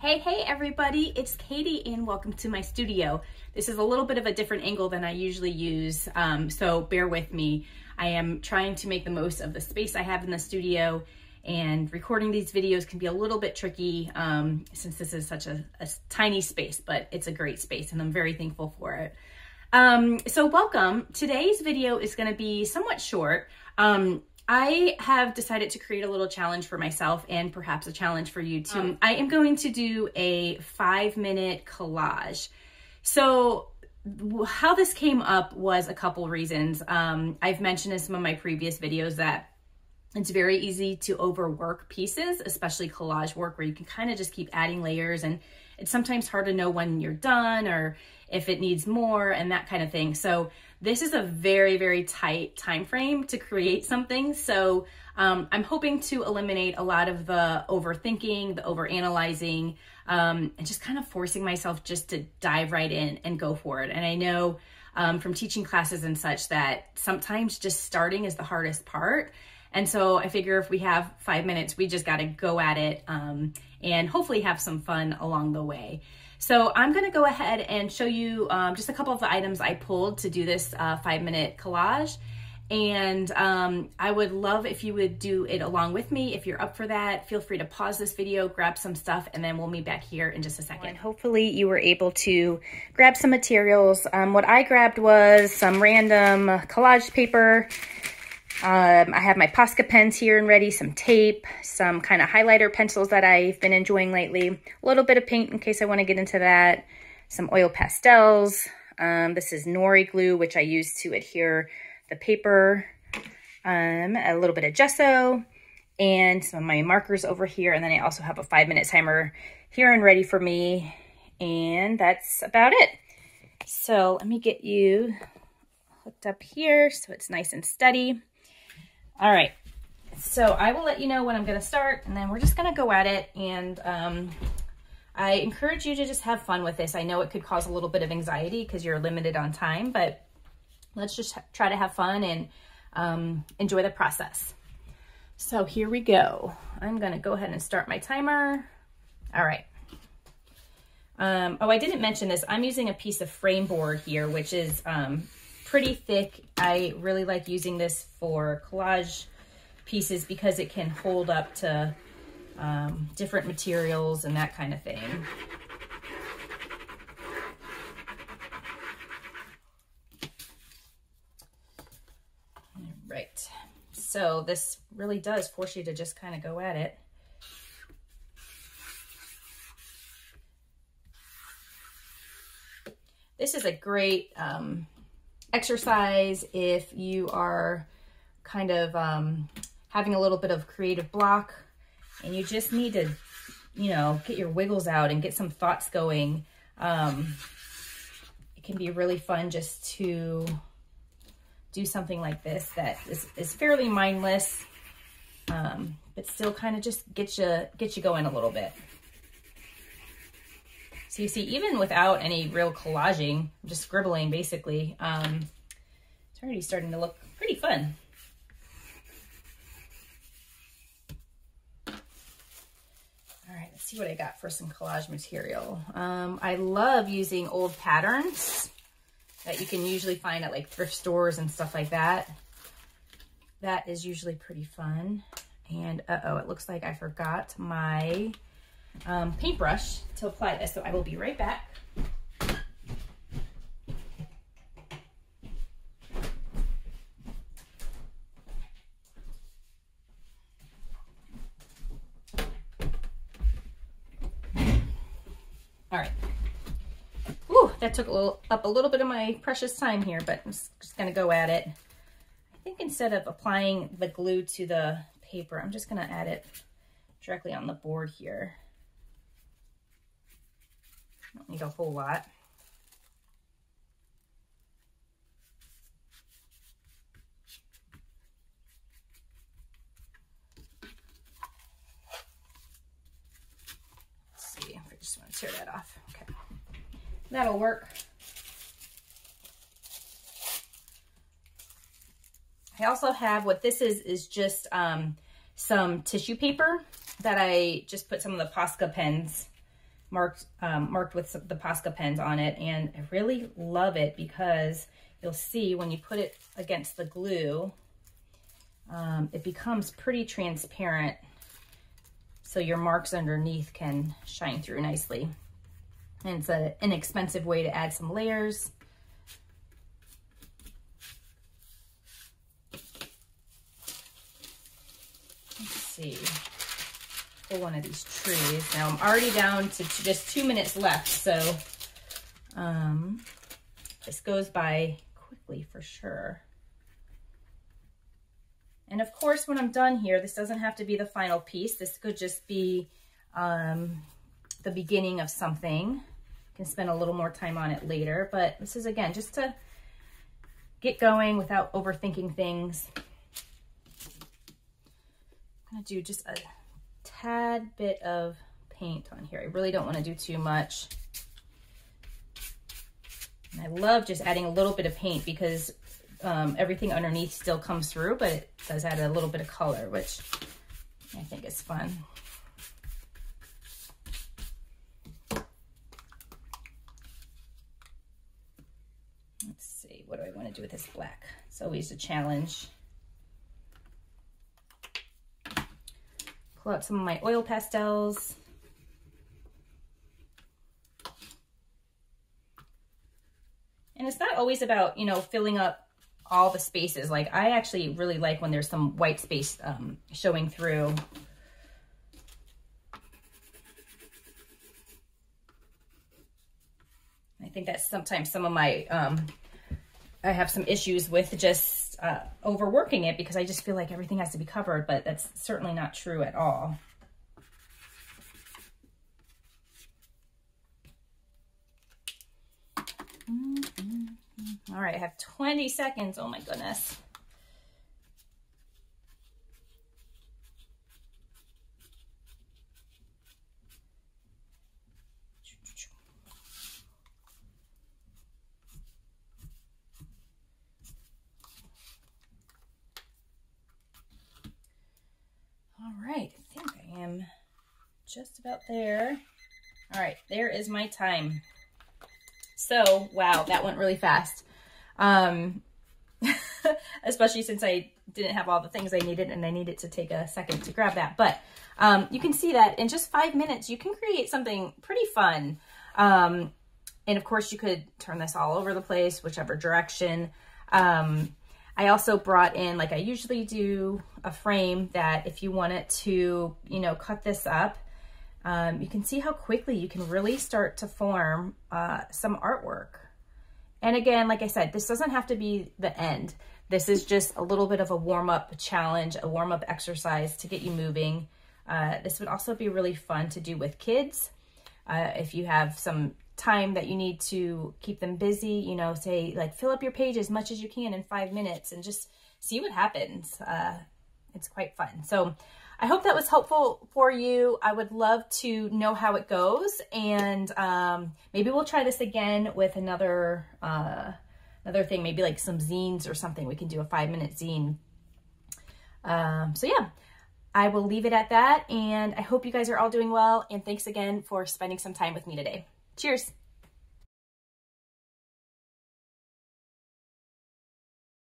Hey everybody, it's Katie and welcome to my studio. This is a little bit of a different angle than I usually use, so bear with me. I am trying to make the most of the space I have in the studio, and recording these videos can be a little bit tricky since this is such a tiny space, but it's a great space and I'm very thankful for it. So welcome. Today's video is going to be somewhat short. I have decided to create a little challenge for myself and perhaps a challenge for you too. I am going to do a 5-minute collage. So how this came up was a couple reasons. I've mentioned in some of my previous videos that it's very easy to overwork pieces, especially collage work, where you can kind of just keep adding layers, and it's sometimes hard to know when you're done or if it needs more and that kind of thing. So this is a very, very tight time frame to create something. So I'm hoping to eliminate a lot of the overthinking, the overanalyzing, and just kind of forcing myself just to dive right in and go for it. And I know from teaching classes and such that sometimes just starting is the hardest part. And so I figure if we have 5 minutes, we just got to go at it and hopefully have some fun along the way. So I'm going to go ahead and show you just a couple of the items I pulled to do this 5-minute collage. And I would love if you would do it along with me. If you're up for that, feel free to pause this video, grab some stuff, and then we'll meet back here in just a second. And hopefully you were able to grab some materials. What I grabbed was some random collage paper. I have my Posca pens here and ready, some tape, some kind of highlighter pencils that I've been enjoying lately, a little bit of paint in case I want to get into that, some oil pastels. This is nori glue, which I use to adhere the paper, a little bit of gesso, and some of my markers over here. And then I also have a 5-minute timer here and ready for me. And that's about it. So let me get you hooked up here so it's nice and steady. All right, so I will let you know when I'm going to start, and then we're just going to go at it. And I encourage you to just have fun with this. I know it could cause a little bit of anxiety because you're limited on time, but let's just try to have fun and enjoy the process. So here we go. I'm going to go ahead and start my timer. All right. Oh, I didn't mention this. I'm using a piece of frame board here, which is pretty thick. I really like using this for collage pieces because it can hold up to different materials and that kind of thing. All right, so this really does force you to just kind of go at it. This is a great exercise if you are kind of having a little bit of creative block and you just need to, you know, get your wiggles out and get some thoughts going. It can be really fun just to do something like this that is fairly mindless, but still kind of just get you going a little bit. So you see, even without any real collaging, just scribbling basically, it's already starting to look pretty fun. All right, let's see what I got for some collage material. I love using old patterns that you can usually find at like thrift stores and stuff like that. That is usually pretty fun. And uh-oh, it looks like I forgot my paintbrush to apply this, so I will be right back. All right. Whew, that took up a little bit of my precious time here, but I'm just gonna go at it. I think instead of applying the glue to the paper, I'm just gonna add it directly on the board here. Don't need a whole lot. Let's see if I just want to tear that off. Okay, that'll work. I also have what this is just some tissue paper that I just put some of the Posca pens marked with the Posca pens on it, and I really love it because you'll see when you put it against the glue, it becomes pretty transparent, so your marks underneath can shine through nicely. And it's an inexpensive way to add some layers. Let's see, pull one of these trees. Now I'm already down to just 2 minutes left, so this goes by quickly for sure. And of course, when I'm done here, this doesn't have to be the final piece. This could just be the beginning of something. You can spend a little more time on it later, but this is, again, just to get going without overthinking things. I'm gonna do just a tad bit of paint on here. I really don't want to do too much. And I love just adding a little bit of paint because everything underneath still comes through, but it does add a little bit of color, which I think is fun. Let's see, what do I want to do with this black? It's always a challenge. Pull out some of my oil pastels. And it's not always about, you know, filling up all the spaces. Like, I actually really like when there's some white space showing through. I think that's sometimes some of my, I have some issues with just overworking it because I just feel like everything has to be covered, but that's certainly not true at all. All right, I have 20 seconds. Oh my goodness. All right, I think I am just about there. All right, there is my time. So, wow, that went really fast. Especially since I didn't have all the things I needed and I needed to take a second to grab that. But you can see that in just 5 minutes, you can create something pretty fun. And of course you could turn this all over the place, whichever direction. I also brought in, like I usually do, a frame that if you wanted to, you know, cut this up, you can see how quickly you can really start to form some artwork. And again, like I said, this doesn't have to be the end. This is just a little bit of a warm-up challenge, a warm-up exercise to get you moving. This would also be really fun to do with kids. If you have some time that you need to keep them busy, you know, say like fill up your page as much as you can in 5 minutes and just see what happens. It's quite fun. So I hope that was helpful for you. I would love to know how it goes, and maybe we'll try this again with another thing, maybe like some zines or something. We can do a 5-minute zine. So yeah, I will leave it at that, and I hope you guys are all doing well, and thanks again for spending some time with me today. Cheers.